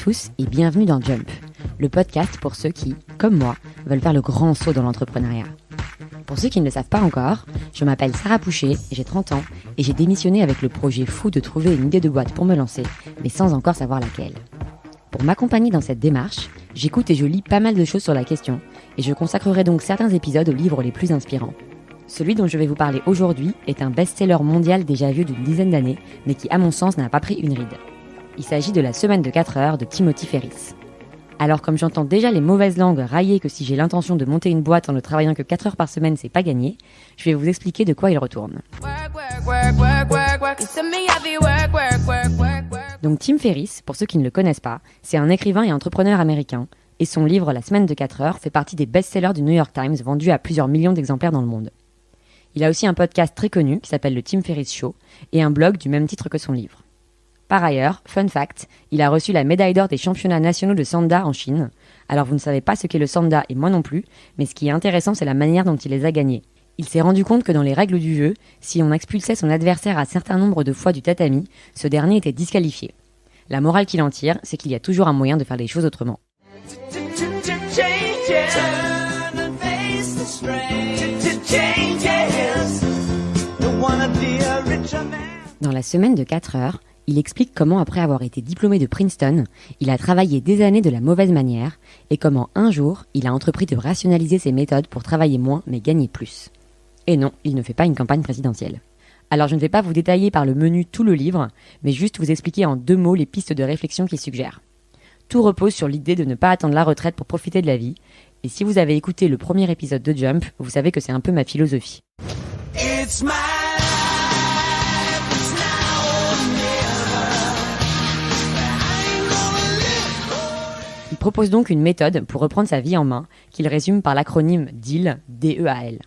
tous et bienvenue dans Jump, le podcast pour ceux qui, comme moi, veulent faire le grand saut dans l'entrepreneuriat. Pour ceux qui ne le savent pas encore, je m'appelle Sarah Pouchet, j'ai 30 ans et j'ai démissionné avec le projet fou de trouver une idée de boîte pour me lancer, mais sans encore savoir laquelle. Pour m'accompagner dans cette démarche, j'écoute et je lis pas mal de choses sur la question et je consacrerai donc certains épisodes aux livres les plus inspirants. Celui dont je vais vous parler aujourd'hui est un best-seller mondial déjà vieux d'une dizaine d'années, mais qui à mon sens n'a pas pris une ride. Il s'agit de La semaine de 4 heures de Timothy Ferriss. Alors comme j'entends déjà les mauvaises langues railler que si j'ai l'intention de monter une boîte en ne travaillant que 4 heures par semaine, c'est pas gagné, je vais vous expliquer de quoi il retourne. Donc Tim Ferriss, pour ceux qui ne le connaissent pas, c'est un écrivain et entrepreneur américain, et son livre La semaine de 4 heures fait partie des best-sellers du New York Times vendus à plusieurs millions d'exemplaires dans le monde. Il a aussi un podcast très connu qui s'appelle le Tim Ferriss Show et un blog du même titre que son livre. Par ailleurs, fun fact, il a reçu la médaille d'or des championnats nationaux de Sanda en Chine. Alors vous ne savez pas ce qu'est le Sanda et moi non plus, mais ce qui est intéressant c'est la manière dont il les a gagnés. Il s'est rendu compte que dans les règles du jeu, si on expulsait son adversaire un certain nombre de fois du tatami, ce dernier était disqualifié. La morale qu'il en tire, c'est qu'il y a toujours un moyen de faire les choses autrement. Dans La semaine de 4 heures, il explique comment après avoir été diplômé de Princeton, il a travaillé des années de la mauvaise manière et comment un jour, il a entrepris de rationaliser ses méthodes pour travailler moins mais gagner plus. Et non, il ne fait pas une campagne présidentielle. Alors je ne vais pas vous détailler par le menu tout le livre, mais juste vous expliquer en 2 mots les pistes de réflexion qu'il suggère. Tout repose sur l'idée de ne pas attendre la retraite pour profiter de la vie, et si vous avez écouté le premier épisode de Jump, vous savez que c'est un peu ma philosophie. Il propose donc une méthode pour reprendre sa vie en main, qu'il résume par l'acronyme DEAL, D-E-A-L.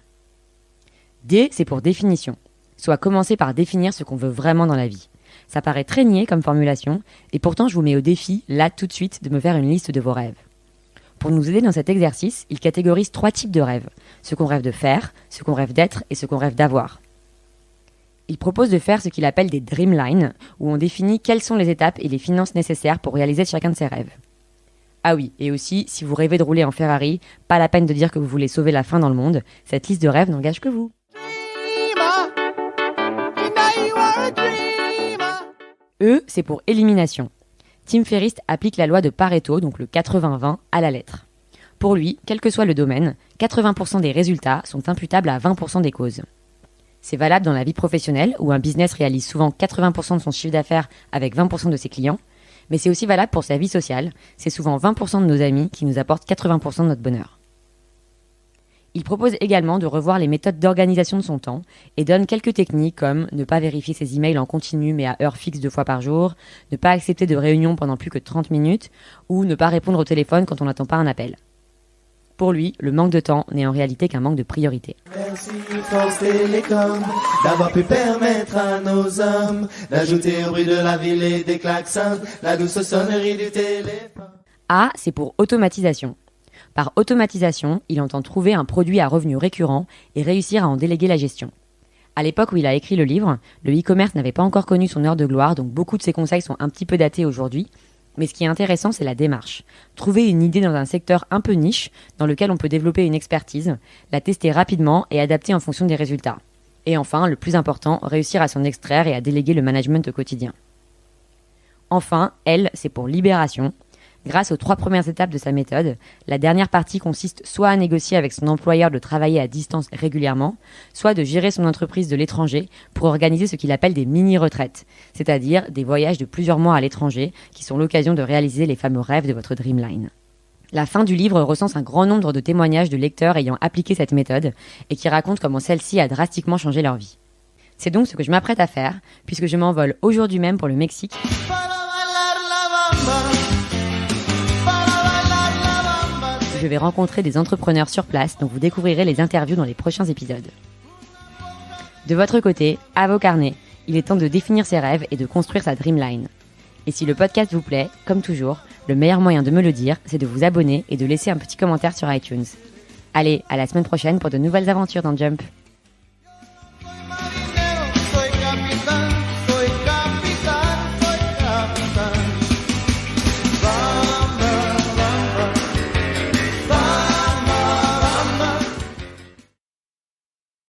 D, c'est pour définition, soit commencer par définir ce qu'on veut vraiment dans la vie. Ça paraît très niais comme formulation, et pourtant je vous mets au défi, là tout de suite, de me faire une liste de vos rêves. Pour nous aider dans cet exercice, il catégorise 3 types de rêves, ce qu'on rêve de faire, ce qu'on rêve d'être et ce qu'on rêve d'avoir. Il propose de faire ce qu'il appelle des dreamlines, où on définit quelles sont les étapes et les finances nécessaires pour réaliser chacun de ses rêves. Ah oui, et aussi, si vous rêvez de rouler en Ferrari, pas la peine de dire que vous voulez sauver la faim dans le monde, cette liste de rêves n'engage que vous. E, c'est pour élimination. Tim Ferriss applique la loi de Pareto, donc le 80-20, à la lettre. Pour lui, quel que soit le domaine, 80% des résultats sont imputables à 20% des causes. C'est valable dans la vie professionnelle, où un business réalise souvent 80% de son chiffre d'affaires avec 20% de ses clients, mais c'est aussi valable pour sa vie sociale, c'est souvent 20% de nos amis qui nous apportent 80% de notre bonheur. Il propose également de revoir les méthodes d'organisation de son temps et donne quelques techniques comme ne pas vérifier ses emails en continu mais à heure fixe 2 fois par jour, ne pas accepter de réunions pendant plus que 30 minutes ou ne pas répondre au téléphone quand on n'attend pas un appel. Pour lui, le manque de temps n'est en réalité qu'un manque de priorité. Merci France Télécom d'avoir pu permettre à nos hommes d'ajouter au bruit de la ville et des klaxons la douce sonnerie du téléphone. A, c'est pour automatisation. Par automatisation, il entend trouver un produit à revenu récurrent et réussir à en déléguer la gestion. À l'époque où il a écrit le livre, le e-commerce n'avait pas encore connu son heure de gloire, donc beaucoup de ses conseils sont un petit peu datés aujourd'hui. Mais ce qui est intéressant, c'est la démarche. Trouver une idée dans un secteur un peu niche, dans lequel on peut développer une expertise, la tester rapidement et adapter en fonction des résultats. Et enfin, le plus important, réussir à s'en extraire et à déléguer le management au quotidien. Enfin, L, c'est pour libération. Grâce aux 3 premières étapes de sa méthode, la dernière partie consiste soit à négocier avec son employeur de travailler à distance régulièrement, soit de gérer son entreprise de l'étranger pour organiser ce qu'il appelle des mini-retraites, c'est-à-dire des voyages de plusieurs mois à l'étranger qui sont l'occasion de réaliser les fameux rêves de votre dreamline. La fin du livre recense un grand nombre de témoignages de lecteurs ayant appliqué cette méthode et qui racontent comment celle-ci a drastiquement changé leur vie. C'est donc ce que je m'apprête à faire, puisque je m'envole aujourd'hui même pour le Mexique. Je vais rencontrer des entrepreneurs sur place, dont vous découvrirez les interviews dans les prochains épisodes. De votre côté, à vos carnets, il est temps de définir ses rêves et de construire sa dreamline. Et si le podcast vous plaît, comme toujours, le meilleur moyen de me le dire, c'est de vous abonner et de laisser un petit commentaire sur iTunes. Allez, à la semaine prochaine pour de nouvelles aventures dans Jump.